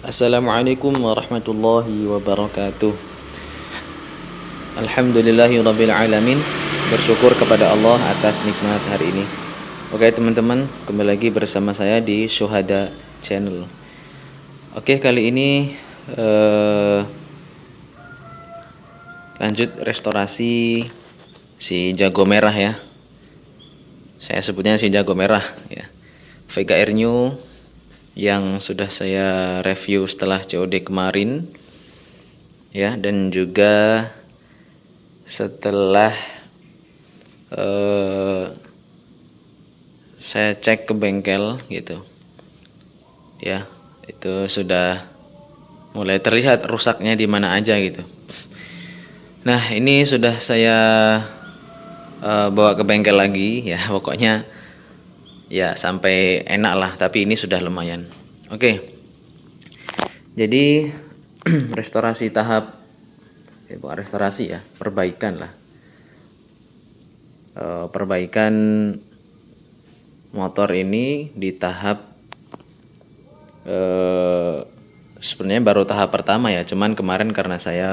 Assalamualaikum warahmatullahi wabarakatuh. Alhamdulillahirabbil alamin. Bersyukur kepada Allah atas nikmat hari ini. Oke teman-teman, kembali lagi bersama saya di Syuhada Channel. Oke, kali ini lanjut restorasi si jago merah ya. Saya sebutnya si jago merah ya. Vega Air New yang sudah saya review setelah COD kemarin ya, dan juga setelah saya cek ke bengkel gitu ya, itu sudah mulai terlihat rusaknya di mana aja gitu. Nah, ini sudah saya bawa ke bengkel lagi ya, pokoknya ya sampai enak lah, tapi ini sudah lumayan. Oke, jadi restorasi tahap bukan restorasi ya, perbaikan lah, perbaikan motor ini di tahap sebenarnya baru tahap pertama ya, cuman kemarin karena saya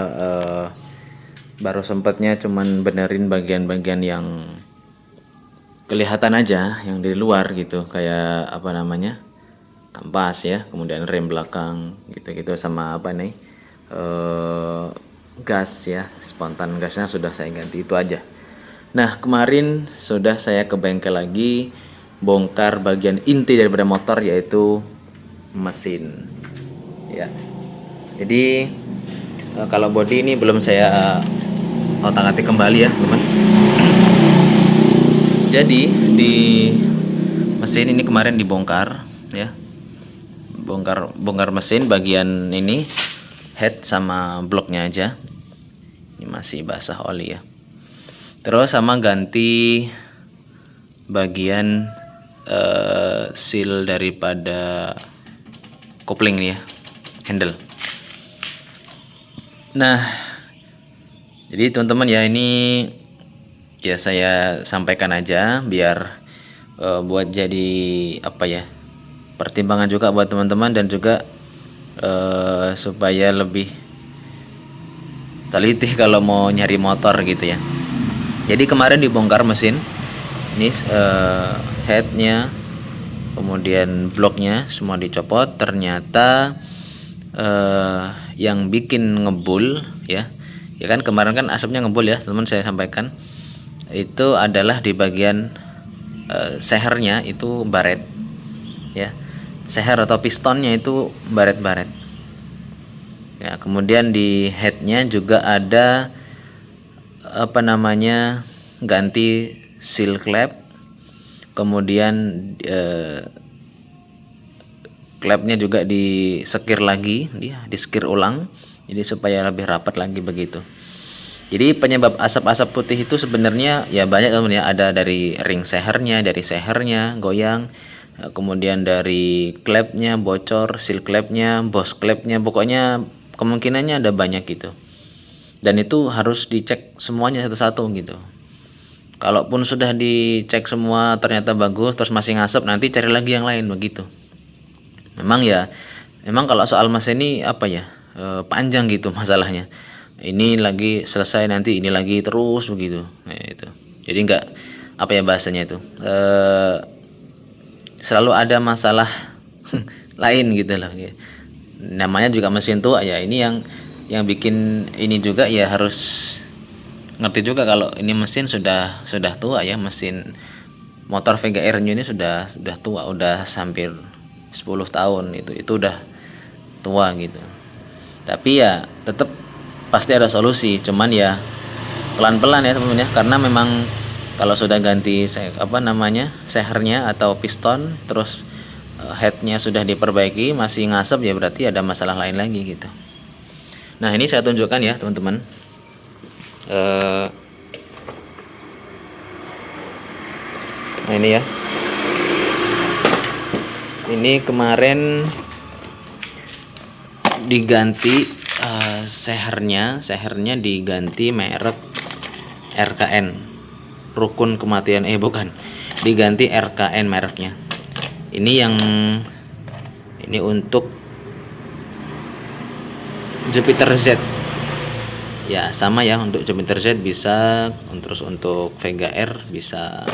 baru sempatnya cuman benerin bagian-bagian yang kelihatan aja, yang di luar gitu, kayak apa namanya, kampas ya, kemudian rem belakang gitu-gitu, sama apa nih, gas ya, spontan gasnya sudah saya ganti, itu aja. Nah, kemarin sudah saya ke bengkel lagi, bongkar bagian inti daripada motor, yaitu mesin ya. Jadi kalau bodi ini belum saya otak-atik kembali ya teman. Jadi di mesin ini kemarin dibongkar ya, bongkar mesin bagian ini, head sama bloknya aja, ini masih basah oli ya. Terus sama ganti bagian seal daripada kopling nih ya, handle. Nah, jadi teman-teman ya, ini ya saya sampaikan aja biar buat jadi apa ya, pertimbangan juga buat teman-teman, dan juga supaya lebih teliti kalau mau nyari motor gitu ya. Jadi kemarin dibongkar mesin ini, headnya, kemudian bloknya semua dicopot. Ternyata yang bikin ngebul ya kan, kemarin kan asapnya ngebul ya teman, saya sampaikan itu adalah di bagian sehernya itu baret ya, seher atau pistonnya itu baret-baret ya. Kemudian di headnya juga ada apa namanya, ganti seal clamp, kemudian clampnya juga disekir lagi, disekir ulang, jadi supaya lebih rapat lagi begitu. Jadi penyebab asap-asap putih itu sebenarnya ya banyak teman ya, ada dari ring sehernya, dari sehernya goyang, kemudian dari clampnya bocor, seal clampnya, boss clampnya, pokoknya kemungkinannya ada banyak gitu. Dan itu harus dicek semuanya satu-satu gitu. Kalaupun sudah dicek semua ternyata bagus terus masih ngasap, nanti cari lagi yang lain begitu. Memang kalau soal mesin ini apa ya, panjang gitu masalahnya. Ini lagi selesai, nanti ini lagi, terus begitu. Nah, itu. Jadi enggak apa ya bahasanya itu, selalu ada masalah lain gitu loh. Namanya juga mesin tua ya. Ini yang bikin ini juga ya harus ngerti juga kalau ini mesin sudah tua ya. Mesin motor Vega Air New ini sudah tua, udah hampir 10 tahun itu udah tua gitu. Tapi ya tetap pasti ada solusi, cuman ya pelan-pelan ya teman-teman ya, karena memang kalau sudah ganti apa namanya, sehernya atau piston, terus headnya sudah diperbaiki masih ngasap, ya berarti ada masalah lain lagi gitu. Nah, ini saya tunjukkan ya teman-teman. Nah ini ya, ini kemarin diganti sehernya diganti merek RKN, rukun kematian, bukan, diganti RKN mereknya. Ini untuk Jupiter Z. Ya sama ya, untuk Jupiter Z bisa, terus untuk Vega R bisa.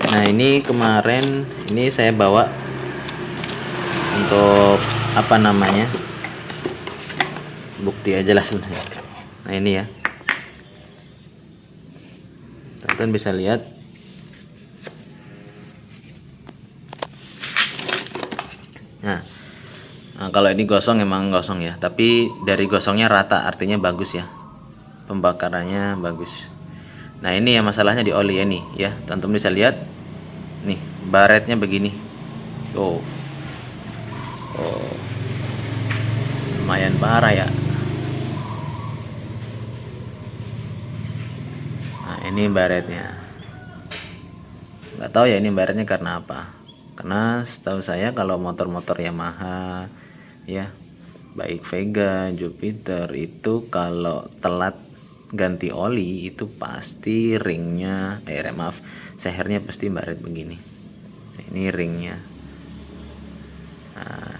Nah ini kemarin ini saya bawa untuk apa namanya, bukti aja lah sebenarnya. Nah ini ya, teman-teman bisa lihat. Nah, kalau ini gosong emang gosong ya, tapi dari gosongnya rata, artinya bagus ya, pembakarannya bagus. Nah ini ya masalahnya di oli ya nih ya, teman-teman bisa lihat nih baretnya begini. Oh, oh, lumayan parah ya. Nah ini baretnya, nggak tahu ya ini baretnya karena apa. Karena setahu saya kalau motor-motor Yamaha ya, baik Vega, Jupiter itu kalau telat ganti oli itu pasti ringnya, maaf, sehernya pasti baret begini. Ini ringnya. Nah,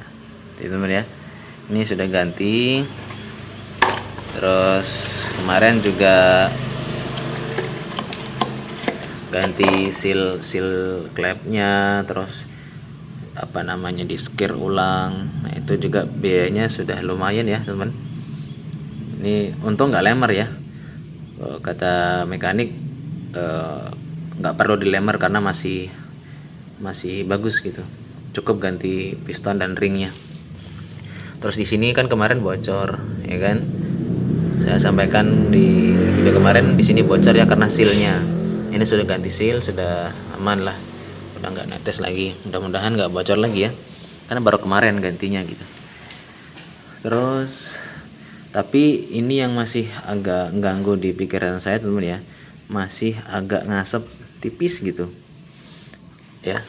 itu teman ya. Ini sudah ganti. Terus kemarin juga ganti seal klepnya, terus apa namanya, di skir ulang. Nah itu juga biayanya sudah lumayan ya teman. Ini untung nggak lemer ya, kata mekanik nggak perlu dilemer karena masih bagus gitu, cukup ganti piston dan ringnya. Terus di sini kan kemarin bocor ya kan, saya sampaikan di video kemarin, di sini bocor ya karena sealnya. Ini sudah ganti seal, sudah aman lah, udah nggak netes lagi, mudah-mudahan nggak bocor lagi ya, karena baru kemarin gantinya gitu. Terus tapi ini yang masih agak ganggu di pikiran saya teman-teman ya, masih agak ngasep tipis gitu ya.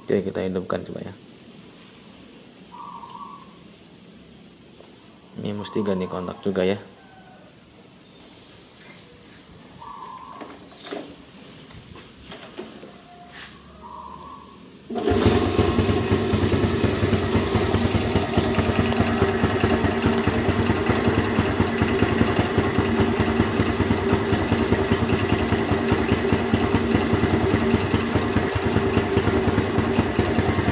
Oke, kita hidupkan coba ya. Ini mesti ganti kontak juga ya.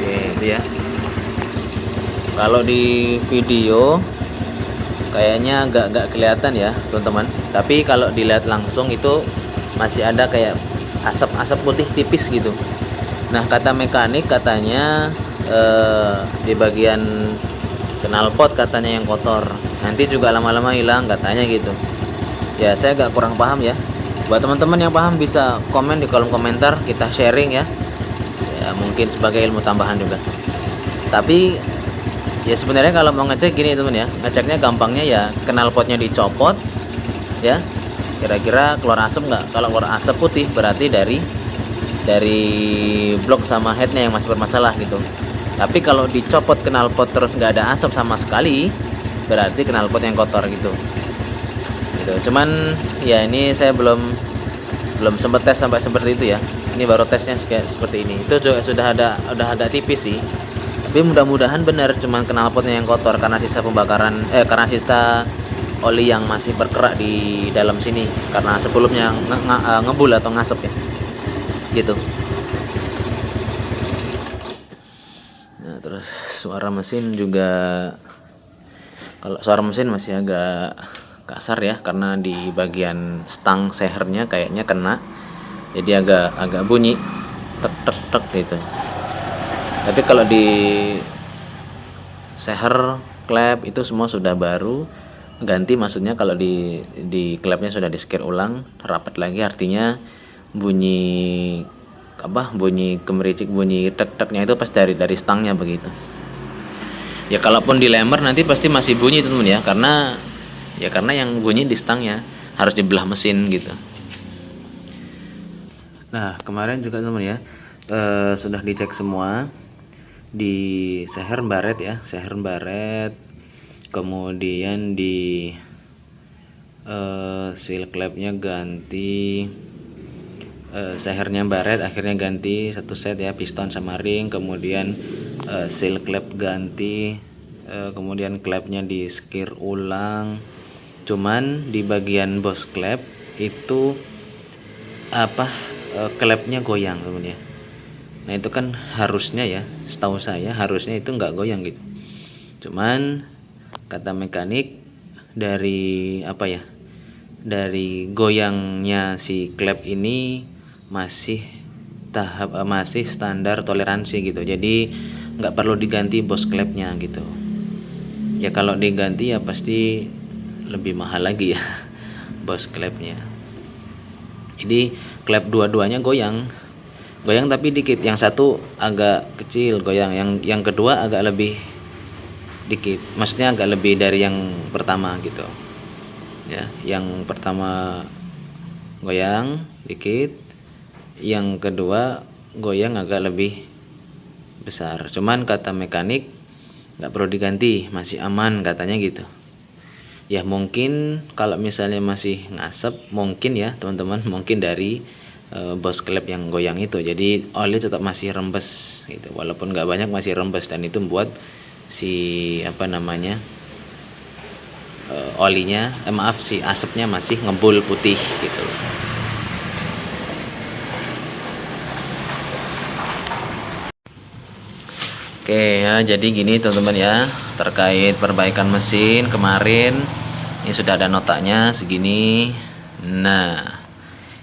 Oke, itu ya. Kalau di video kayaknya agak kelihatan ya teman-teman, tapi kalau dilihat langsung itu masih ada kayak asap putih tipis gitu. Nah kata mekanik katanya di bagian knalpot katanya yang kotor, nanti juga lama-lama hilang katanya gitu ya. Saya agak kurang paham ya, buat teman-teman yang paham bisa komen di kolom komentar, kita sharing ya, mungkin sebagai ilmu tambahan juga. Tapi ya sebenarnya kalau mau ngecek gini teman ya, ngeceknya gampangnya ya knalpotnya dicopot ya, kira-kira keluar asap nggak. Kalau keluar asap putih berarti dari blok sama headnya yang masih bermasalah gitu. Tapi kalau dicopot knalpot terus nggak ada asap sama sekali, berarti knalpot yang kotor gitu. Cuman ya ini saya belum sempat tes sampai seperti itu ya. Ini baru tesnya kayak seperti ini. Itu juga udah agak tipis sih. Tapi mudah-mudahan benar cuman knalpotnya yang kotor karena sisa pembakaran, karena sisa oli yang masih berkerak di dalam sini karena sebelumnya ngebul atau ngasep ya gitu. Nah, terus suara mesin juga, kalau suara mesin masih agak kasar ya karena di bagian stang sehernya kayaknya kena, jadi agak bunyi tek tek tek gitu. Tapi kalau di seher, klep itu semua sudah baru ganti, maksudnya kalau di klepnya sudah di skir ulang rapat lagi, artinya bunyi gemericik, bunyi tek-teknya itu pas dari stangnya begitu. Ya kalaupun dilemer nanti pasti masih bunyi teman ya, karena yang bunyi di stangnya, harus dibelah mesin gitu. Nah kemarin juga teman ya, sudah dicek semua. di seher baret ya, seher baret, kemudian di seal clamp-nya ganti, sehernya baret akhirnya ganti satu set ya, piston sama ring, kemudian seal clamp ganti, kemudian clamp-nya di skir ulang. Cuman di bagian boss clamp itu clamp-nya goyang teman ya. Nah itu kan harusnya ya, setahu saya harusnya itu nggak goyang gitu. Cuman kata mekanik dari dari goyangnya si klep ini masih masih standar toleransi gitu. Jadi nggak perlu diganti bos klepnya gitu. Ya kalau diganti ya pasti lebih mahal lagi ya bos klepnya. Jadi klep dua-duanya goyang tapi dikit, yang satu agak kecil goyang, yang kedua agak lebih dikit, maksudnya agak lebih dari yang pertama gitu ya. Yang pertama goyang dikit, yang kedua goyang agak lebih besar. Cuman kata mekanik nggak perlu diganti, masih aman katanya gitu ya. Mungkin kalau misalnya masih ngasep mungkin ya teman-teman, mungkin dari bos klep yang goyang itu, jadi oli tetap masih rembes gitu, walaupun nggak banyak masih rembes, dan itu membuat si olinya si asapnya masih ngebul putih gitu. Oke ya, jadi gini teman-teman ya, terkait perbaikan mesin kemarin ini sudah ada notanya segini. Nah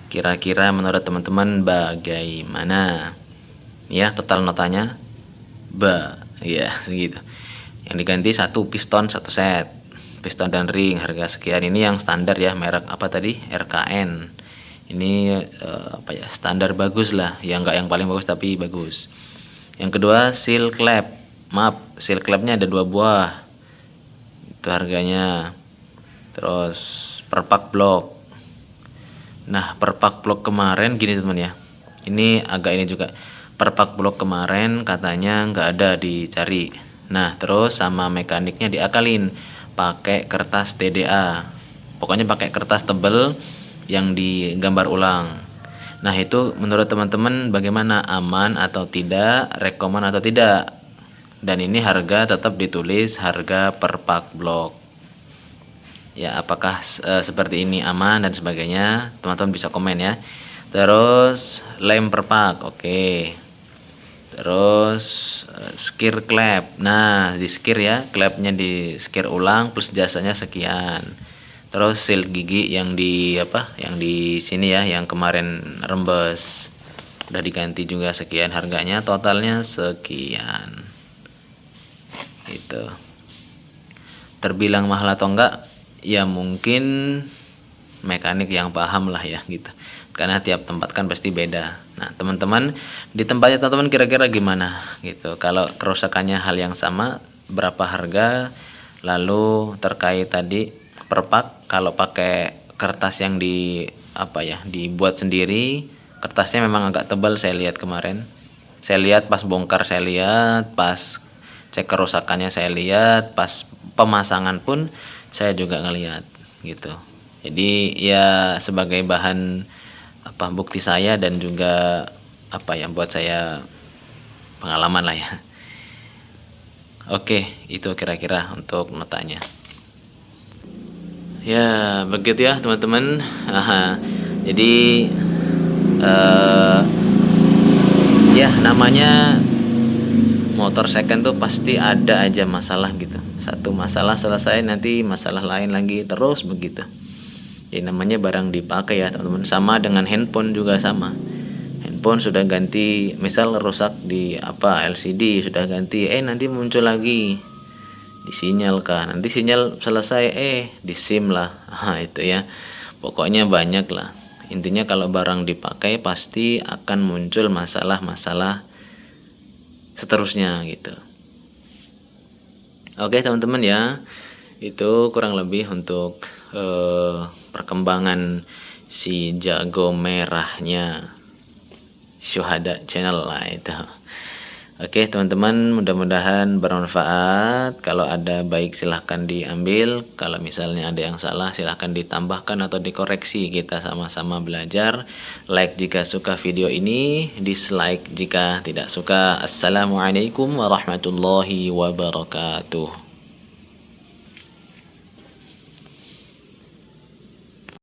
kira-kira menurut teman-teman bagaimana ya total notanya? Ya segitu. Yang diganti satu piston satu set, piston dan ring harga sekian. Ini yang standar ya, merek apa tadi, RKN. Ini standar bagus lah ya, enggak yang paling bagus tapi bagus. Yang kedua seal clamp, seal clampnya ada 2 buah, itu harganya. Terus perpak blok. Nah perpak blok kemarin gini teman ya, ini agak ini juga, perpak blok kemarin katanya nggak ada dicari. Nah terus sama mekaniknya diakalin pakai kertas TDA, pokoknya pakai kertas tebel yang digambar ulang. Nah itu menurut teman-teman bagaimana, aman atau tidak, rekomen atau tidak? Dan ini harga tetap ditulis harga perpak blok ya, apakah seperti ini aman dan sebagainya, teman-teman bisa komen ya. Terus lem perpak, oke. Terus skir clamp, nah di skir ya, clampnya di skir ulang plus jasanya sekian. Terus seal gigi yang di yang di sini ya, yang kemarin rembes udah diganti juga sekian, harganya totalnya sekian. Itu terbilang mahal atau enggak ya, mungkin mekanik yang paham lah ya gitu, karena tiap tempat kan pasti beda. Nah teman-teman di tempatnya teman-teman kira-kira gimana gitu, kalau kerusakannya hal yang sama berapa harga? Lalu terkait tadi perpak, kalau pakai kertas yang dibuat sendiri, kertasnya memang agak tebal, saya lihat kemarin, saya lihat pas bongkar, saya lihat pas cek kerusakannya, saya lihat pas pemasangan pun saya juga ngelihat gitu. Jadi ya sebagai bahan bukti saya dan juga buat saya pengalaman lah ya. Oke, itu kira-kira untuk notanya. Ya begitu ya teman-teman. Jadi ya namanya motor second tuh pasti ada aja masalah gitu. Satu masalah selesai, nanti masalah lain lagi, terus begitu. Ya namanya barang dipakai ya teman-teman. Sama dengan handphone juga sama. Handphone sudah ganti, misal rusak di LCD sudah ganti, nanti muncul lagi di sinyal kah, nanti sinyal selesai di SIM lah. Itu ya. Pokoknya banyak lah. Intinya kalau barang dipakai pasti akan muncul masalah-masalah seterusnya gitu. Oke teman-teman ya, itu kurang lebih untuk perkembangan si jago merahnya Syuhada channel lah itu. Oke teman-teman, mudah-mudahan bermanfaat. Kalau ada baik silahkan diambil, kalau misalnya ada yang salah silahkan ditambahkan atau dikoreksi. Kita sama-sama belajar. Like jika suka video ini, dislike jika tidak suka. Assalamualaikum warahmatullahi wabarakatuh.